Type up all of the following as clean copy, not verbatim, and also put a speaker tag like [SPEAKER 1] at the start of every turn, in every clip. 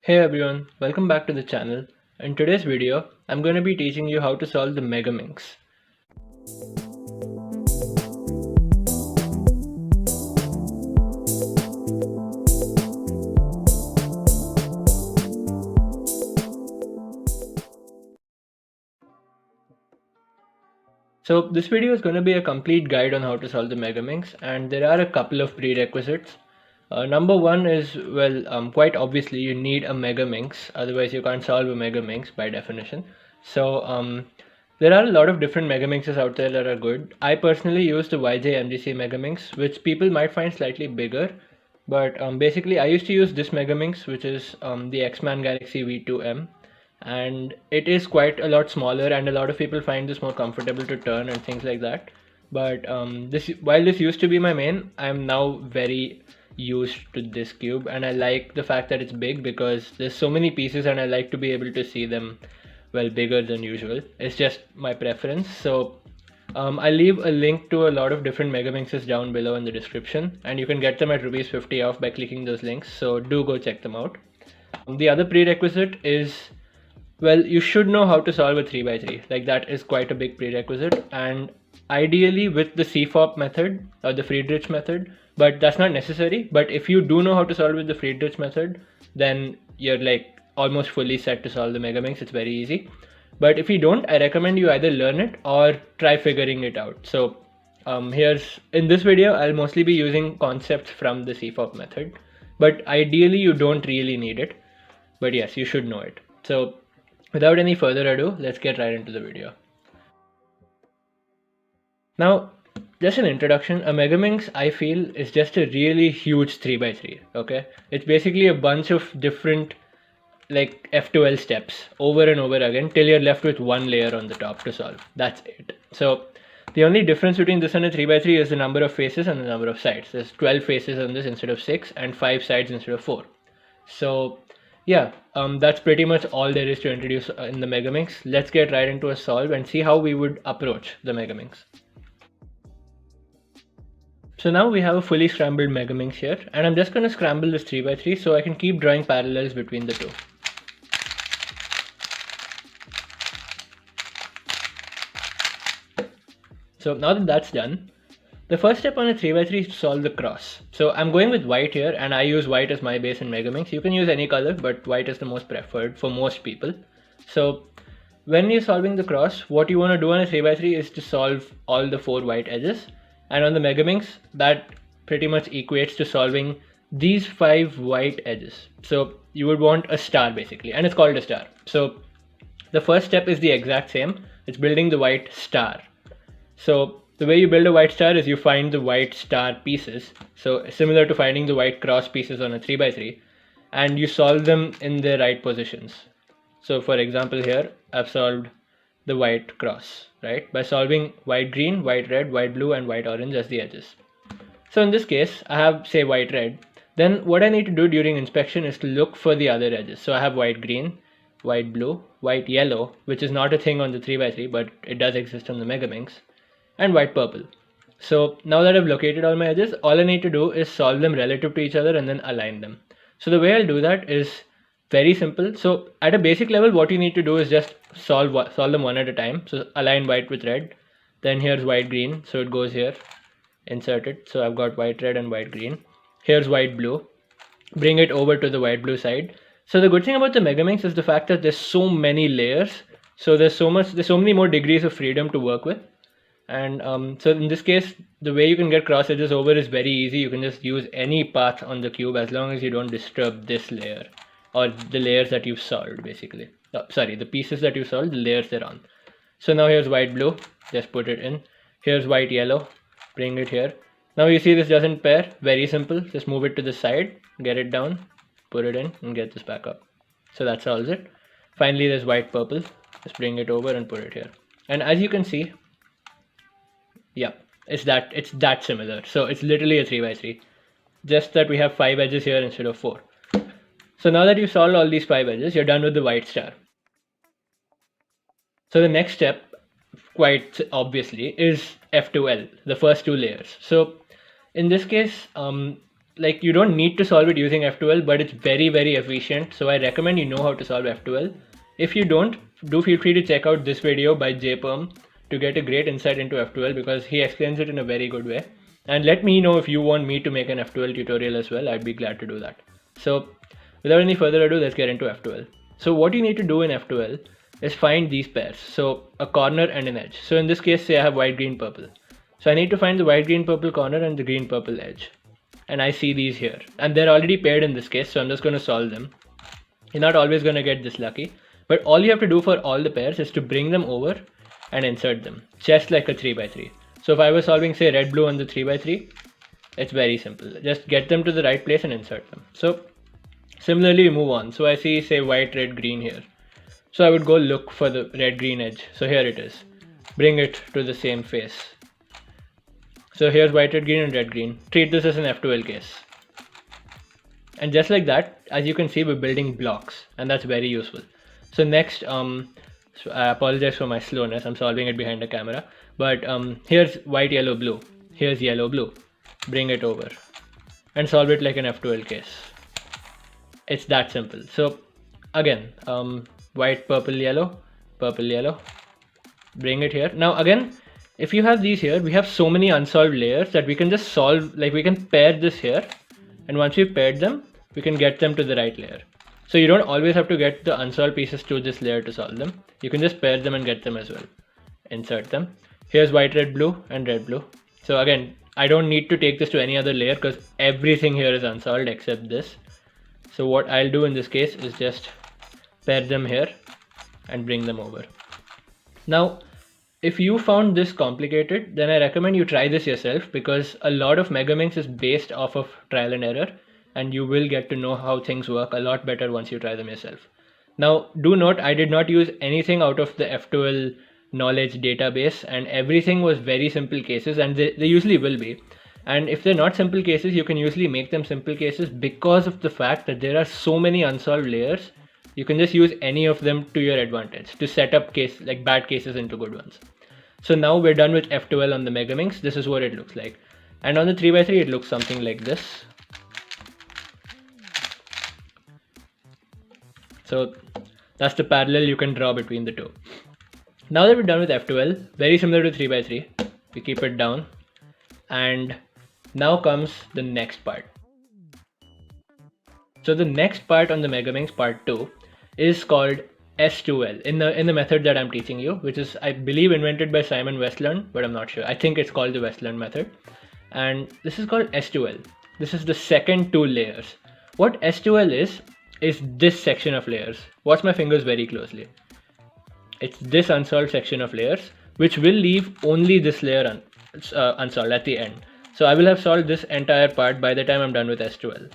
[SPEAKER 1] Hey everyone, welcome back to the channel. In today's video, I'm going to be teaching you how to solve the Megaminx. So this video is going to be a complete guide on how to solve the Megaminx, and there are a couple of prerequisites. Number one is, quite obviously you need a Megaminx, otherwise you can't solve a Megaminx by definition. So there are a lot of different Megaminxes out there that are good. I personally use the YJ MGC Megaminx, which people might find slightly bigger, but basically I used to use this Megaminx, which is the X-Man Galaxy V2M, and it is quite a lot smaller, and a lot of people find this more comfortable to turn and things like that. But while this used to be my main, I'm now very used to this cube, and I like the fact that it's big because there's so many pieces and I like to be able to see them bigger than usual. It's just my preference. So I'll leave a link to a lot of different Megaminxes down below in the description, and you can get them at ₹50 off by clicking those links, so do go check them out. The other prerequisite is, you should know how to solve a 3x3. Like, that is quite a big prerequisite, and ideally with the CFOP method or the Friedrich method, but that's not necessary. But if you do know how to solve with the Friedrich method, then you're like almost fully set to solve the Megaminx. It's very easy. But if you don't, I recommend you either learn it or try figuring it out. So in this video, I'll mostly be using concepts from the CFOP method, but ideally you don't really need it. But yes, you should know it. So without any further ado, let's get right into the video. Now, just an introduction, a Megaminx, I feel, is just a really huge 3x3, okay? It's basically a bunch of different like F2L steps over and over again till you're left with one layer on the top to solve. That's it. So the only difference between this and a 3x3 is the number of faces and the number of sides. There's 12 faces on this instead of 6, and 5 sides instead of 4. So yeah, that's pretty much all there is to introduce in the Megaminx. Let's get right into a solve and see how we would approach the Megaminx. So now we have a fully scrambled Megaminx here, and I'm just going to scramble this 3x3 so I can keep drawing parallels between the two. So now that that's done, the first step on a 3x3 is to solve the cross. So I'm going with white here, and I use white as my base in Megaminx. You can use any color, but white is the most preferred for most people. So when you're solving the cross, what you want to do on a 3x3 is to solve all the 4 white edges. And on the Megaminx, that pretty much equates to solving these 5 white edges. So you would want a star basically, and it's called a star. So the first step is the exact same. It's building the white star. So the way you build a white star is you find the white star pieces, so similar to finding the white cross pieces on a 3x3, and you solve them in the right positions. So for example here, I've solved the white cross, right, by solving white green, white red, white blue, and white orange as the edges. So in this case, I have, say, white red. Then what I need to do during inspection is to look for the other edges. So I have white green, white blue, white yellow, which is not a thing on the 3x3, but it does exist on the Megaminx, and white purple. So now that I've located all my edges, all I need to do is solve them relative to each other and then align them. So the way I'll do that is very simple. So at a basic level, what you need to do is just solve them one at a time. So align white with red, then here's white green, so it goes here, insert it. So I've got white red and white green. Here's white blue, bring it over to the white blue side. So the good thing about the Megaminx is the fact that there's so many layers, so there's so many more degrees of freedom to work with. And so in this case, the way you can get cross edges over is very easy. You can just use any path on the cube as long as you don't disturb this layer, or the layers that you've solved basically. The pieces that you solved, the layers they're on. So now here's white blue, just put it in. Here's white yellow, bring it here. Now you see this doesn't pair, very simple. Just move it to the side, get it down, put it in, and get this back up. So that solves it. Finally, there's white purple, just bring it over and put it here. And as you can see, yeah, it's that similar. So it's literally a 3x3, just that we have 5 edges here instead of 4. So now that you've solved all these 5 edges, you're done with the white star. So the next step, quite obviously, is F2L, the first 2 layers. So in this case, like you don't need to solve it using F2L, but it's very, very efficient. So I recommend you know how to solve F2L. If you don't, do feel free to check out this video by JPerm to get a great insight into F2L, because he explains it in a very good way. And let me know if you want me to make an F2L tutorial as well. I'd be glad to do that. So without any further ado, let's get into F2L. So what you need to do in F2L is find these pairs. So a corner and an edge. So in this case, say I have white, green, purple. So I need to find the white, green, purple corner and the green, purple edge. And I see these here. And they're already paired in this case, so I'm just going to solve them. You're not always going to get this lucky. But all you have to do for all the pairs is to bring them over and insert them. Just like a 3x3. So if I was solving, say, red, blue on the 3x3, it's very simple. Just get them to the right place and insert them. So similarly, we move on. So I see, say, white, red, green here. So I would go look for the red, green edge. So here it is. Bring it to the same face. So here's white, red, green and red, green. Treat this as an F2L case. And just like that, as you can see, we're building blocks, and that's very useful. So next, so I apologize for my slowness. I'm solving it behind the camera. But here's white, yellow, blue. Here's yellow, blue. Bring it over and solve it like an F2L case. It's that simple. So again, white, purple, yellow. Bring it here. Now again, if you have these here, we have so many unsolved layers that we can just solve, like we can pair this here. And once we've paired them, we can get them to the right layer. So you don't always have to get the unsolved pieces to this layer to solve them. You can just pair them and get them as well. Insert them. Here's white, red, blue and red, blue. So again, I don't need to take this to any other layer because everything here is unsolved except this. So what I'll do in this case is just pair them here and bring them over. Now, if you found this complicated, then I recommend you try this yourself, because a lot of Megaminx is based off of trial and error, and you will get to know how things work a lot better once you try them yourself. Now, do note, I did not use anything out of the F2L knowledge database, and everything was very simple cases, and they usually will be. And if they're not simple cases, you can usually make them simple cases because of the fact that there are so many unsolved layers. You can just use any of them to your advantage to set up bad cases into good ones. So now we're done with F2L on the Megaminx. This is what it looks like. And on the 3x3, it looks something like this. So that's the parallel you can draw between the two. Now that we're done with F2L, very similar to 3x3, we keep it down. And now comes the next part. So the next part on the Megaminx, part 2, is called S2L in the method that I'm teaching you, which is, I believe, invented by Simon Westland, but I'm not sure. I think it's called the Westland method. And this is called S2L. This is the second 2 layers. What S2L is this section of layers. Watch my fingers very closely. It's this unsolved section of layers, which will leave only this layer unsolved at the end. So I will have solved this entire part by the time I'm done with S2L.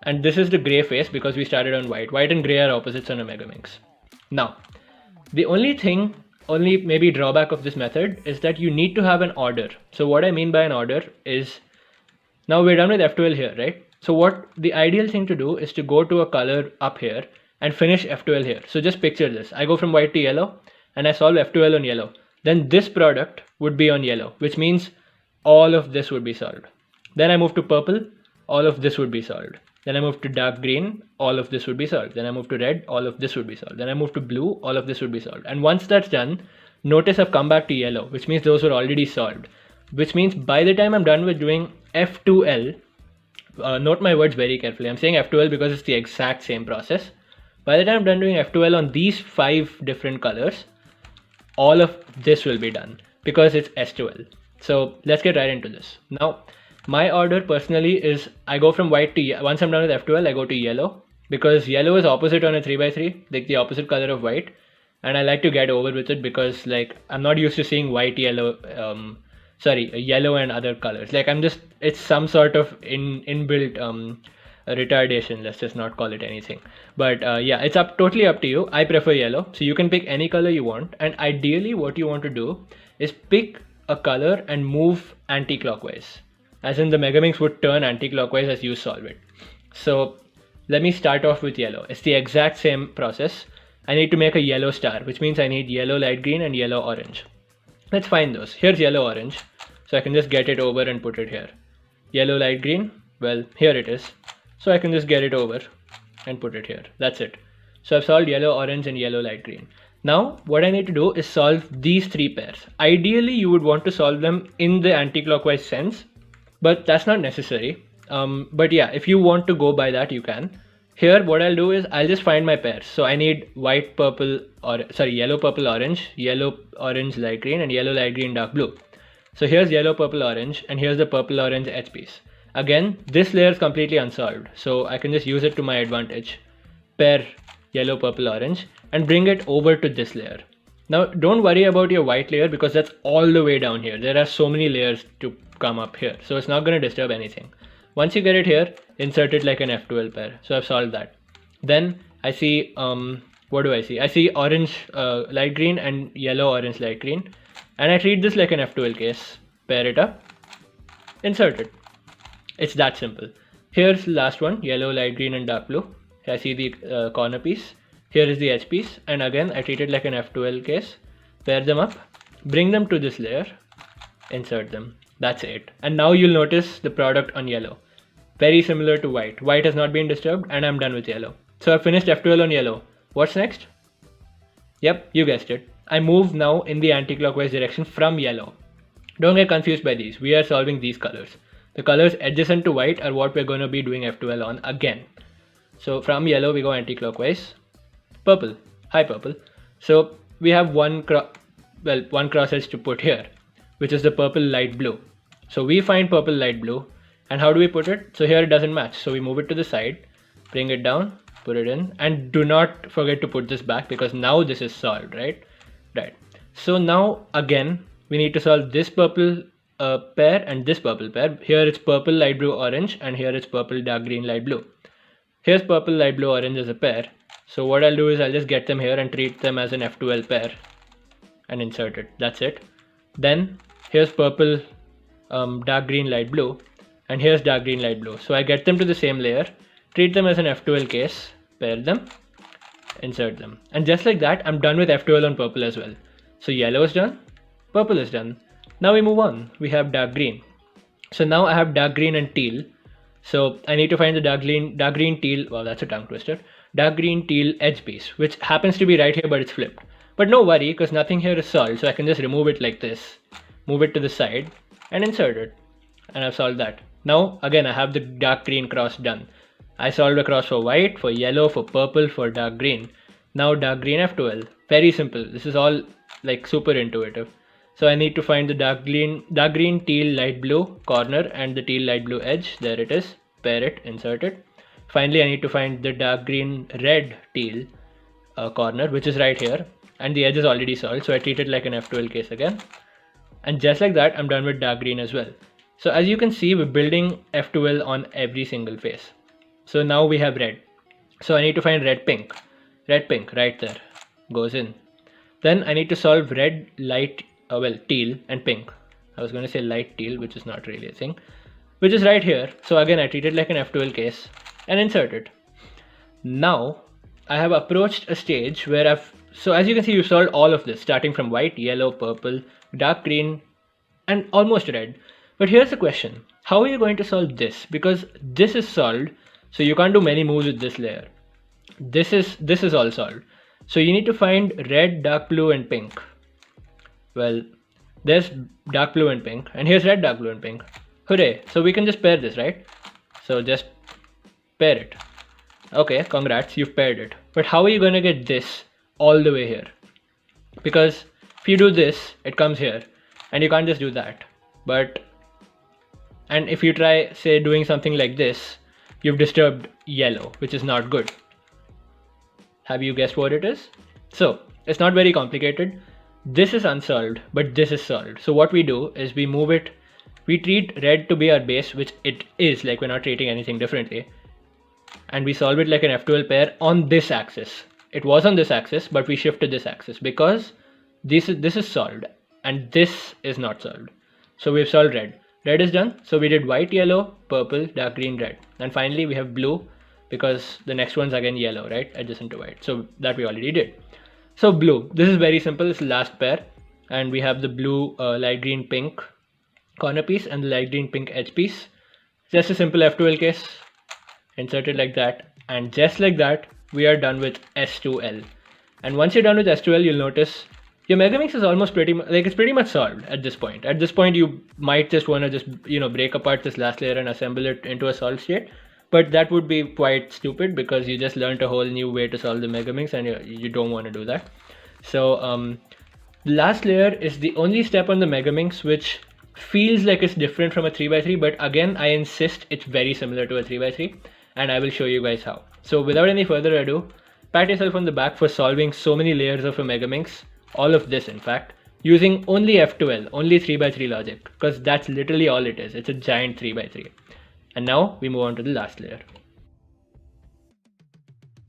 [SPEAKER 1] And this is the gray face because we started on white. White and gray are opposites on a Megaminx. Now, the only maybe drawback of this method is that you need to have an order. So what I mean by an order is, now we're done with F2L here, right? So what the ideal thing to do is to go to a color up here and finish F2L here. So just picture this. I go from white to yellow and I solve F2L on yellow. Then this product would be on yellow, which means all of this would be solved. Then I move to purple, all of this would be solved. Then I move to dark green, all of this would be solved. Then I move to red, all of this would be solved. Then I move to blue, all of this would be solved. And once that's done, notice I've come back to yellow, which means those were already solved. Which means by the time I'm done with doing F2L, note my words very carefully. I'm saying F2L because it's the exact same process. By the time I'm done doing F2L on these 5 different colors, all of this will be done because it's S2L. So let's get right into this. Now, my order personally is I go from white to, once I'm done with F2L, I go to yellow, because yellow is opposite on a 3x3, like the opposite color of white. And I like to get over with it because I'm not used to seeing white, yellow, yellow and other colors. It's some sort of inbuilt retardation. Let's just not call it anything. But yeah, it's totally up to you. I prefer yellow. So you can pick any color you want. And ideally what you want to do is pick a color and move anti-clockwise. As in the Megaminx would turn anti-clockwise as you solve it. So let me start off with yellow. It's the exact same process. I need to make a yellow star, which means I need yellow light green and yellow orange. Let's find those. Here's yellow orange. So I can just get it over and put it here. Yellow light green, Well, here it is. So I can just get it over and put it here. That's it. So I've solved yellow, orange, and yellow, light green. Now what I need to do is solve these three pairs. Ideally, you would want to solve them in the anti-clockwise sense, but that's not necessary. But yeah, if you want to go by that, you can. Here, what I'll do is I'll just find my pairs. So I need white, purple, or sorry, yellow, purple, orange, yellow, orange, light green, and yellow, light green, dark blue. So here's yellow, purple, orange, and here's the purple, orange edge piece. Again, this layer is completely unsolved, so I can just use it to my advantage. Pair yellow, purple, orange, and bring it over to this layer. Now, don't worry about your white layer because that's all the way down here. There are so many layers to come up here, so it's not going to disturb anything. Once you get it here, insert it like an F12 pair. So I've solved that. Then I see, what do I see? I see orange, light green, and yellow, orange, light green. And I treat this like an F12 case. Pair it up, insert it. It's that simple. Here's the last one, yellow, light green, and dark blue. I see the corner piece. Here is the edge piece. And again, I treat it like an F12 case. Pair them up, bring them to this layer, insert them. That's it. And now you'll notice the product on yellow. Very similar to white. White has not been disturbed and I'm done with yellow. So I've finished F12 on yellow. What's next? Yep, you guessed it. I move now in the anti-clockwise direction from yellow. Don't get confused by these. We are solving these colors. The colors adjacent to white are what we're going to be doing F12 on again. So from yellow we go anti-clockwise. Purple. Hi purple. So we have one cross edge to put here, which is the purple light blue. So we find purple light blue, and how do we put it? So here it doesn't match, so we move it to the side, bring it down, put it in, and do not forget to put this back because now this is solved, right? Right. So now again we need to solve this purple pair and this purple pair. Here it's purple light blue orange, and here it's purple dark green light blue. Here's purple light blue orange as a pair. So what I'll do is I'll just get them here and treat them as an F12 pair and insert it. That's it. Then here's purple dark green light blue, and here's dark green light blue. So I get them to the same layer, treat them as an F12 case, pair them, insert them. And just like that, I'm done with F12 on purple as well. So yellow is done, purple is done. Now we move on. We have dark green. So now I have dark green and teal. So I need to find the dark green teal. Wow, that's a tongue twister. Dark green teal edge piece, which happens to be right here, but it's flipped. But no worry, because nothing here is solved. So I can just remove it like this, move it to the side, and insert it. And I've solved that. Now again I have the dark green cross done. I solved a cross for white, for yellow, for purple, for dark green. Now dark green F12. Very simple. This is all like super intuitive. So I need to find the dark green teal light blue corner and the teal light blue edge. There it is. Pair it, insert it. Finally I need to find the dark green red teal corner, which is right here, and the edge is already solved, so I treat it like an F12 case again. And just like that, I'm done with dark green as well. So as you can see, we're building F12 on every single face. So now we have red. So I need to find red pink. Red pink right there goes in. Then I need to solve red, light, teal and pink. I was going to say light teal, which is not really a thing, which is right here. So again, I treat it like an F12 case and insert it. Now I have approached a stage where so as you can see, we've solved all of this, starting from white, yellow, purple, dark green, and almost red. But here's the question. How are you going to solve this? Because this is solved, so you can't do many moves with this layer. This is all solved. So you need to find red, dark blue, and pink. Well, there's dark blue and pink, and here's red, dark blue, and pink. Hooray! So we can just pair this, right? So just pair it. Okay, congrats, you've paired it. But how are you going to get this all the way here? Because if you do this, it comes here, and you can't just do that. And if you try, say, doing something like this, you've disturbed yellow, which is not good. Have you guessed what it is? So it's not very complicated. This is unsolved, but this is solved. So what we do is we move it, we treat red to be our base, which it is, like we're not treating anything differently. And we solve it like an F12 pair on this axis. It was on this axis, but we shifted this axis because this is solved and this is not solved. So we've solved red. Red is done. So we did white, yellow, purple, dark green, red. And finally we have blue because the next one's again yellow, right? Adjacent to white. So that we already did. So blue, this is very simple. It's the last pair. And we have the blue, light green, pink corner piece and the light green, pink edge piece. Just a simple F2L case, insert it like that, and just like that, we are done with S2L. And once you're done with S2L, you'll notice your Megaminx is almost it's pretty much solved at this point. At this point, you might just want to just, break apart this last layer and assemble it into a solved state. But that would be quite stupid because you just learned a whole new way to solve the Megaminx and you don't want to do that. So the last layer is the only step on the Megaminx which feels like it's different from a 3x3, but again, I insist it's very similar to a 3x3, and I will show you guys how. So without any further ado, pat yourself on the back for solving so many layers of a Megaminx, all of this in fact, using only F2L, only 3x3 logic, because that's literally all it is. It's a giant 3x3. And now we move on to the last layer.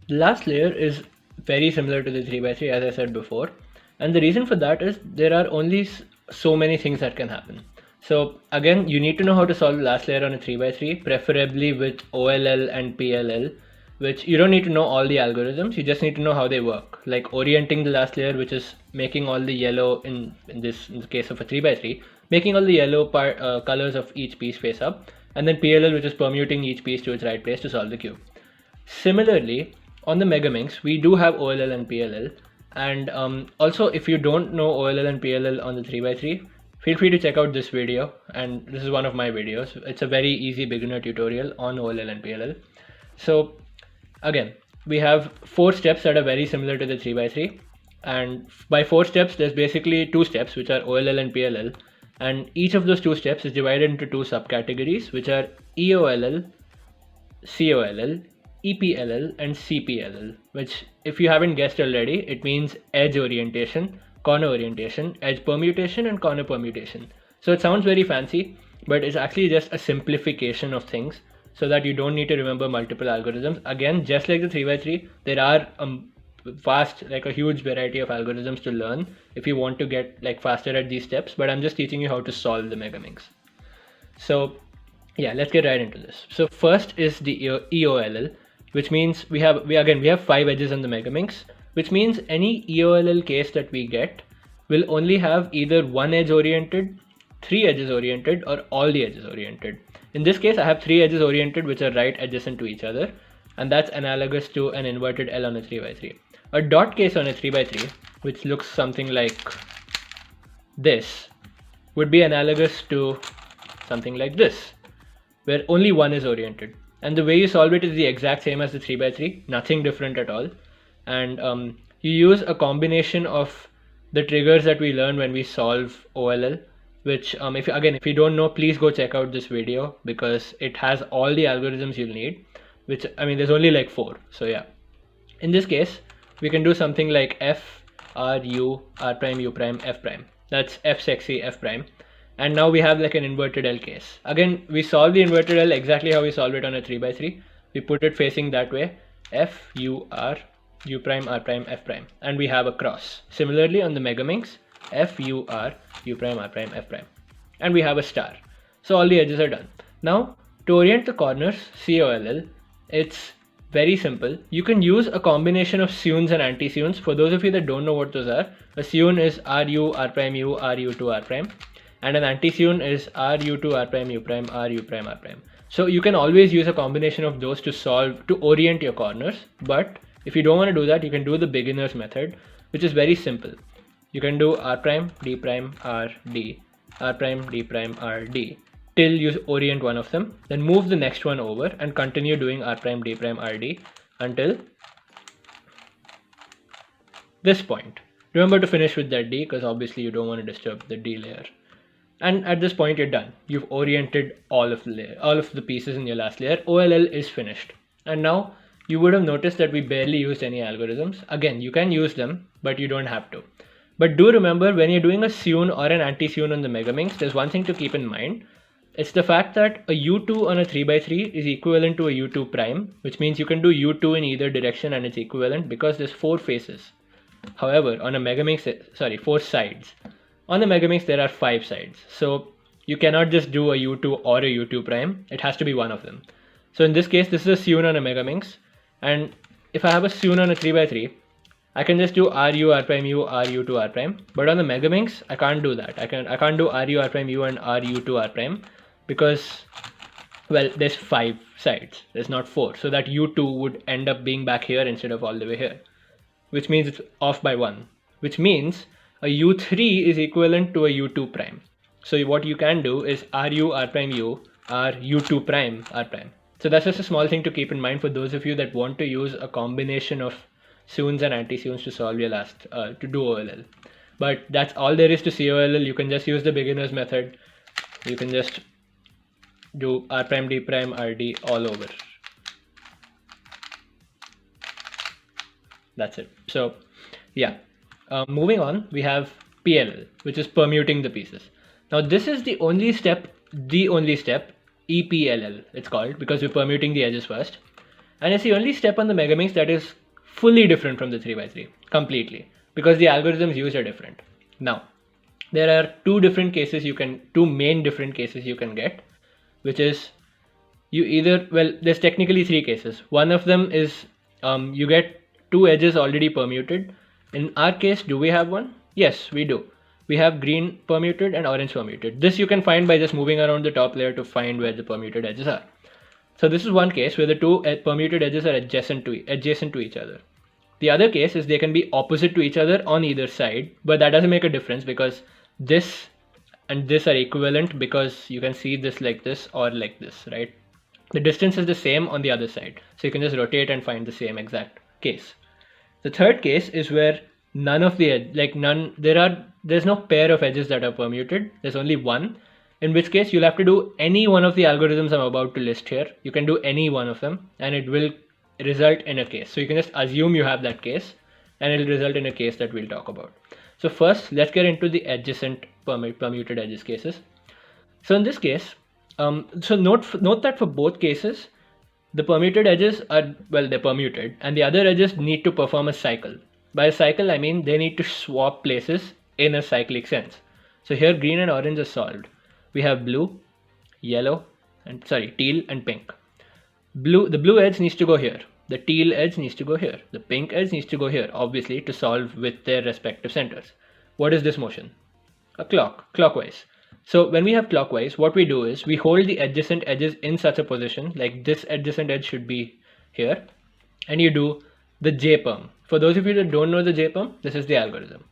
[SPEAKER 1] The last layer is very similar to the 3x3 as I said before, and the reason for that is there are only so many things that can happen. So again, you need to know how to solve the last layer on a 3x3, preferably with OLL and PLL, which you don't need to know all the algorithms, you just need to know how they work, like orienting the last layer, which is making all the yellow in the case of a 3x3, making all the yellow colors of each piece face up, and then PLL, which is permuting each piece to its right place to solve the cube. Similarly, on the Megaminx, we do have OLL and PLL, and also if you don't know OLL and PLL on the 3x3, feel free to check out this video, and this is one of my videos. It's a very easy beginner tutorial on OLL and PLL. So again, we have 4 steps that are very similar to the 3x3, and by 4 steps there's basically 2 steps which are OLL and PLL, and each of those 2 steps is divided into 2 subcategories which are EOLL, COLL, EPLL and CPLL, which if you haven't guessed already, it means edge orientation, corner orientation, edge permutation and corner permutation. So it sounds very fancy, but it's actually just a simplification of things so that you don't need to remember multiple algorithms. Again, just like the 3x3, there are a huge variety of algorithms to learn if you want to get faster at these steps, but I'm just teaching you how to solve the Megaminx. So yeah, let's get right into this. So first is the EOLL, which means we have 5 edges on the Megaminx, which means any EOLL case that we get will only have either 1 edge oriented, 3 edges oriented, or all the edges oriented. In this case, I have 3 edges oriented which are right adjacent to each other, and that's analogous to an inverted L on a 3x3. A dot case on a 3x3, which looks something like this, would be analogous to something like this, where only 1 is oriented. And the way you solve it is the exact same as the 3x3, nothing different at all. And you use a combination of the triggers that we learn when we solve OLL, which if you don't know, please go check out this video because it has all the algorithms you'll need, which there's only 4. So yeah, in this case we can do something like F, R, U, R prime, U prime, F prime. That's F sexy, F prime. And now we have an inverted L case. Again, we solve the inverted L exactly how we solve it on a 3x3. We put it facing that way, F, U, R, U prime, R prime, F prime, and we have a cross. Similarly on the Megaminx, F, U, R, U prime, R prime, F prime, and we have a star. So all the edges are done. Now to orient the corners, COLL, it's very simple. You can use a combination of sunes and anti-sunes. For those of you that don't know what those are, a sune is RU, R prime, U, RU to R prime, and an anti-sune is RU to R prime, U prime, RU prime, R prime. So you can always use a combination of those to orient your corners, but if you don't want to do that, you can do the beginner's method, which is very simple. You can do R prime, D prime, R, D, R prime, D prime, R, D, till you orient one of them, then move the next one over and continue doing R prime, D prime, R, D until this point. Remember to finish with that D because obviously you don't want to disturb the D layer. And at this point you're done. You've oriented all of the pieces in your last layer. OLL is finished. And now you would have noticed that we barely used any algorithms. Again, you can use them, but you don't have to. But do remember, when you're doing a sune or an anti-sune on the Megaminx, there's one thing to keep in mind. It's the fact that a U2 on a 3x3 is equivalent to a U2 prime, which means you can do U2 in either direction and it's equivalent because there's 4 faces. However, on a Megaminx, 4 sides. On the Megaminx, there are 5 sides. So you cannot just do a U2 or a U2 prime. It has to be one of them. So in this case, this is a sune on a Megaminx. And if I have a sune on a 3x3, I can just do RU, R prime, U, RU to R prime. But on the Megaminx, I can't do that. I can't do RU, R prime, U and RU to R prime because well, there's 5 sides, there's not 4, so that u2 would end up being back here instead of all the way here, which means it's off by 1, which means a u3 is equivalent to a u2 prime. So what you can do is ru r prime u r u2 prime r prime. So that's just a small thing to keep in mind for those of you that want to use a combination of Soons and anti-Soons to solve your to do OLL. But that's all there is to COLL. You can just use the beginner's method. You can just do r prime d prime rd all over. That's it. So yeah, moving on, we have PLL, which is permuting the pieces. Now this is the only step, EPLL it's called, because we're permuting the edges first. And it's the only step on the Megaminx that is fully different from the 3x3, completely, because the algorithms used are different. Now, there are two main different cases you can get, which is there's technically 3 cases. One of them is you get 2 edges already permuted. In our case, do we have one? Yes, we do. We have green permuted and orange permuted. This you can find by just moving around the top layer to find where the permuted edges are. So this is one case where the 2 permuted edges are adjacent to each other. The other case is they can be opposite to each other on either side, but that doesn't make a difference because this and this are equivalent, because you can see this like this or like this, right? The distance is the same on the other side, so you can just rotate and find the same exact case. The third case is where there's no pair of edges that are permuted, there's only one, in which case you'll have to do any one of the algorithms I'm about to list here. You can do any one of them and it will result in a case. So you can just assume you have that case and it'll result in a case that we'll talk about. So first, let's get into the adjacent permuted edges cases. So in this case, so note that for both cases, the permuted edges are, they're permuted, and the other edges need to perform a cycle. By a cycle, I mean they need to swap places in a cyclic sense. So here green and orange are solved. We have blue, yellow, teal and pink. The blue edge needs to go here. The teal edge needs to go here. The pink edge needs to go here, obviously, to solve with their respective centers. What is this motion? A clockwise. So when we have clockwise, what we do is we hold the adjacent edges in such a position, like this adjacent edge should be here, and you do the J-perm. For those of you that don't know the J-perm, this is the algorithm.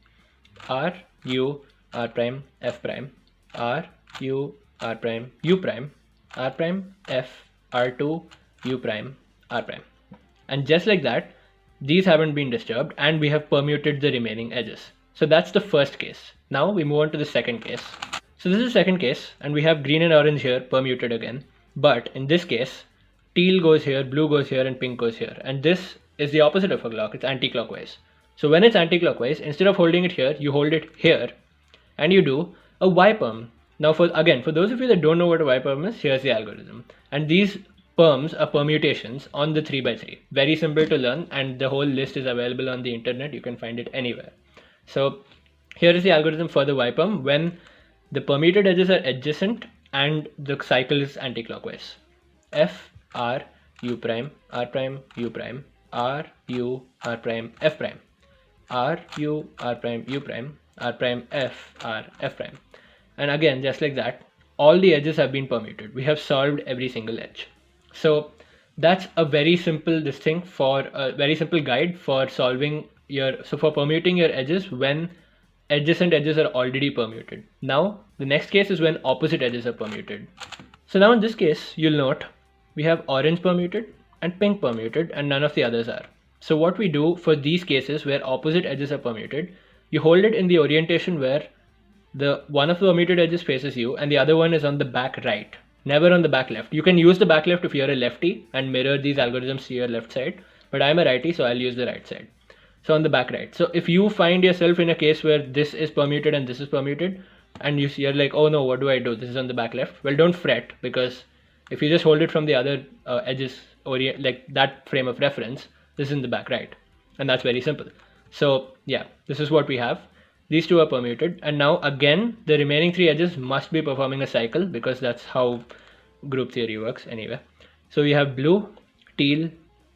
[SPEAKER 1] R, U, R prime, F prime, R, U, R prime, U prime, R prime, F, R2, U prime, R prime. And just like that, these haven't been disturbed and we have permuted the remaining edges. So that's the first case. Now we move on to the second case. So this is the second case and we have green and orange here permuted again. But in this case, teal goes here, blue goes here and pink goes here. And this is the opposite of a clock, it's anti-clockwise. So when it's anti-clockwise, instead of holding it here, you hold it here and you do a Y-perm. Now for those of you that don't know what a Y-perm is, here's the algorithm. And these perms are permutations on the 3x3. Very simple to learn and the whole list is available on the internet. You can find it anywhere. So here is the algorithm for the Y-perm when the permuted edges are adjacent and the cycle is anti-clockwise. F, R, U prime, R prime, U prime, R, U, R prime, F prime, R, U, R prime, U prime, R prime, F, R, F prime. And again, just like that, all the edges have been permuted. We have solved every single edge. So that's a very simple guide for solving for permuting your edges when adjacent edges are already permuted. Now the next case is when opposite edges are permuted. So now in this case, you'll note we have orange permuted and pink permuted and none of the others are. So what we do for these cases where opposite edges are permuted, you hold it in the orientation where one of the permuted edges faces you and the other one is on the back right, never on the back left. You can use the back left if you're a lefty and mirror these algorithms to your left side, but I'm a righty, so I'll use the right side. So on the back right. So if you find yourself in a case where this is permuted and this is permuted and you're like, oh no, what do I do? This is on the back left. Well, don't fret, because if you just hold it from the other edges, like that frame of reference, this is in the back right. And that's very simple. So yeah, this is what we have. These two are permuted. And now again, the remaining 3 edges must be performing a cycle because that's how group theory works anyway. So we have blue, teal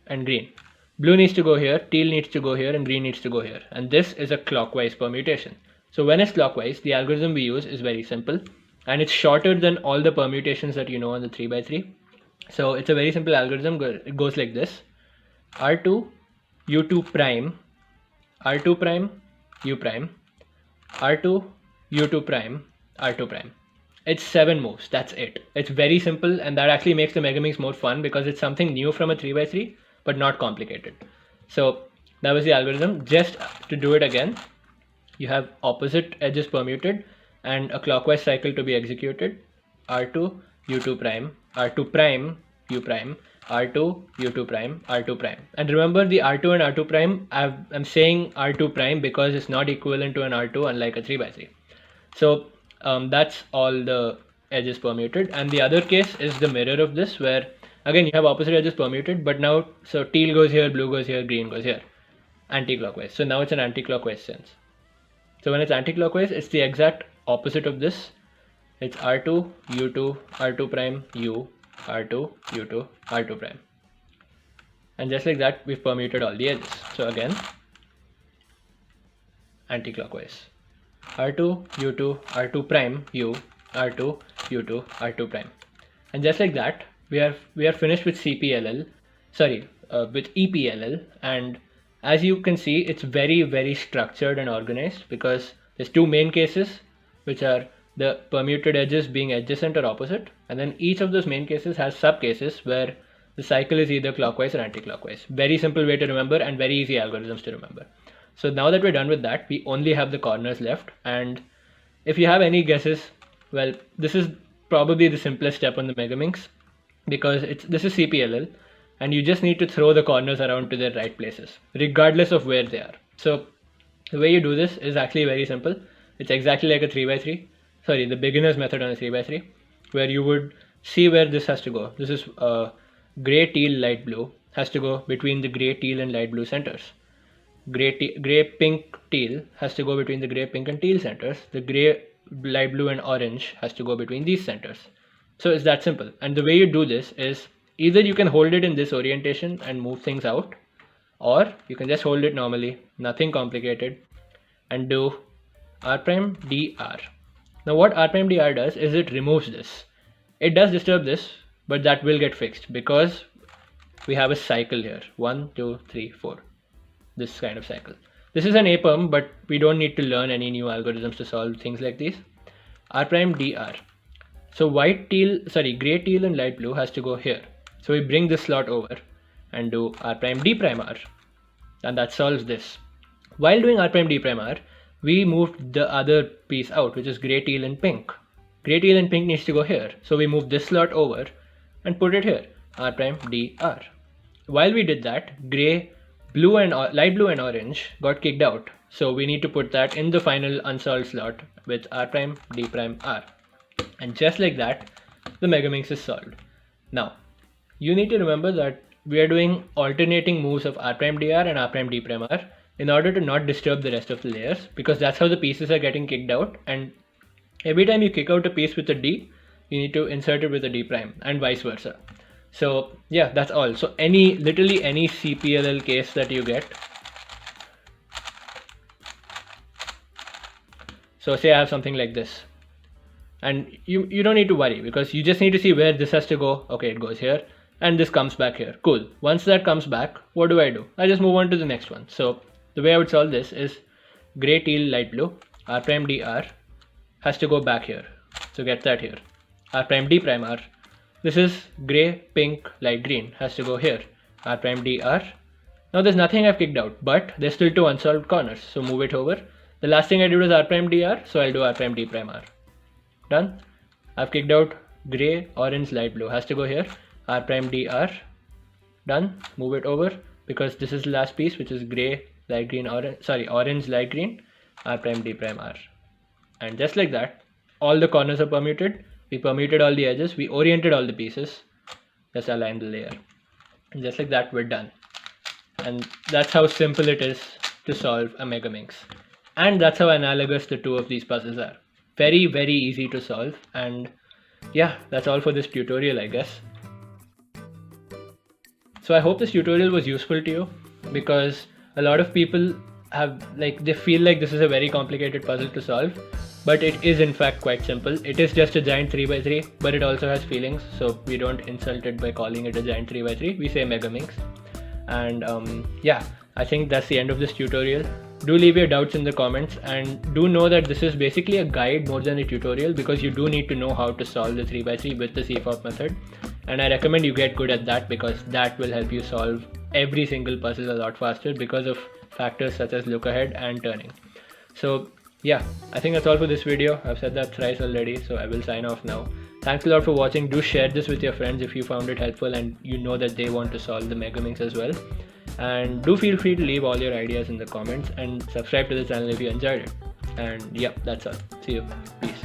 [SPEAKER 1] and green. Blue needs to go here, teal needs to go here, and green needs to go here. And this is a clockwise permutation. So when it's clockwise, the algorithm we use is very simple. And it's shorter than all the permutations that you know on the 3x3. So it's a very simple algorithm. It goes like this: R2, U2 prime, R2 prime, U prime, R2, U2 prime, R2 prime. It's 7 moves, that's it. It's very simple, and that actually makes the Megaminx more fun because it's something new from a 3x3, but not complicated. So that was the algorithm. Just to do it again, you have opposite edges permuted and a clockwise cycle to be executed. R2, U2 prime, R2 prime, U prime, R2, U2 prime, R2 prime. And remember the R2 and R2 prime, I'm saying R2 prime because it's not equivalent to an R2 unlike a 3x3. So that's all the edges permuted. And the other case is the mirror of this, where again you have opposite edges permuted, but now, so teal goes here, blue goes here, green goes here, anti-clockwise. So now it's an anti-clockwise sense. So when it's anti-clockwise, it's the exact opposite of this. It's R2, U2, R2 prime, U, R2, U2, R2 prime. And just like that, we've permuted all the edges. So again, anti-clockwise. R2, U2, R2 prime, U, R2, U2, R2 prime. And just like that, we are finished with CPLL, with EPLL. And as you can see, it's very, very structured and organized because there's two main cases, which are the permuted edges being adjacent or opposite. And then each of those main cases has sub cases where the cycle is either clockwise or anti-clockwise. Very simple way to remember and very easy algorithms to remember. So now that we're done with that, we only have the corners left. And if you have any guesses, well, this is probably the simplest step on the Megaminx because this is CPLL, and you just need to throw the corners around to their right places, regardless of where they are. So the way you do this is actually very simple. It's exactly like a 3x3, the beginner's method on a 3x3, where you would see where this has to go. This is gray, teal, light blue, has to go between the gray, teal, and light blue centers. Gray, pink, teal has to go between the gray, pink, and teal centers. The gray, light blue, and orange has to go between these centers. So it's that simple. And the way you do this is either you can hold it in this orientation and move things out, or you can just hold it normally, nothing complicated, and do R prime dr. Now what R prime dr does is it removes this. It does disturb this, but that will get fixed because we have a cycle here. 1, 2, 3, 4. This kind of cycle. This is an APERM, but we don't need to learn any new algorithms to solve things like these. R prime dr. So gray, teal, and light blue has to go here. So we bring this slot over and do R prime d prime r, and that solves this. While doing R prime d prime r, we moved the other piece out, which is gray, teal, and pink. Gray, teal, and pink needs to go here. So we move this slot over and put it here, R prime dr. While we did that, gray, blue, and light blue and orange got kicked out. So we need to put that in the final unsolved slot with R prime d prime r. And just like that, the Megaminx is solved. Now, you need to remember that we are doing alternating moves of R prime dr and R prime d prime r in order to not disturb the rest of the layers, because that's how the pieces are getting kicked out. And every time you kick out a piece with a d, you need to insert it with a d prime, and vice versa. So yeah, that's all. So literally any CPLL case that you get. So say I have something like this, and you don't need to worry because you just need to see where this has to go. Okay, it goes here, and this comes back here. Cool. Once that comes back, what do? I just move on to the next one. So the way I would solve this is gray, teal, light blue, R prime dr has to go back here. So get that here. R prime d prime r. This is gray, pink, light green, has to go here. R prime dr. Now there's nothing I've kicked out, but there's still two unsolved corners. So move it over. The last thing I did was R prime dr, so I'll do R prime d prime r. Done. I've kicked out gray, orange, light blue, has to go here. R prime dr. Done. Move it over because this is the last piece, which is gray, light green, orange, light green, R prime d prime r. And just like that, all the corners are permuted. We permuted all the edges, we oriented all the pieces, just align the layer. And just like that, we're done. And that's how simple it is to solve a Megaminx. And that's how analogous the two of these puzzles are. Very, very easy to solve. And yeah, that's all for this tutorial, I guess. So I hope this tutorial was useful to you, because a lot of people they feel like this is a very complicated puzzle to solve, but it is in fact quite simple. It is just a giant 3x3, but it also has feelings, so we don't insult it by calling it a giant 3x3. We say Megaminx. And yeah, I think that's the end of this tutorial. Do leave your doubts in the comments, and do know that this is basically a guide more than a tutorial, because you do need to know how to solve the 3x3 with the CFOP method, and I recommend you get good at that, because that will help you solve every single puzzle a lot faster because of factors such as look ahead and turning. So yeah, I think that's all for this video. I've said that thrice already, so I will sign off now. Thanks a lot for watching. Do share this with your friends if you found it helpful and you know that they want to solve the Megaminx as well. And do feel free to leave all your ideas in the comments, and subscribe to the channel if you enjoyed it. And yeah, that's all. See you. Peace.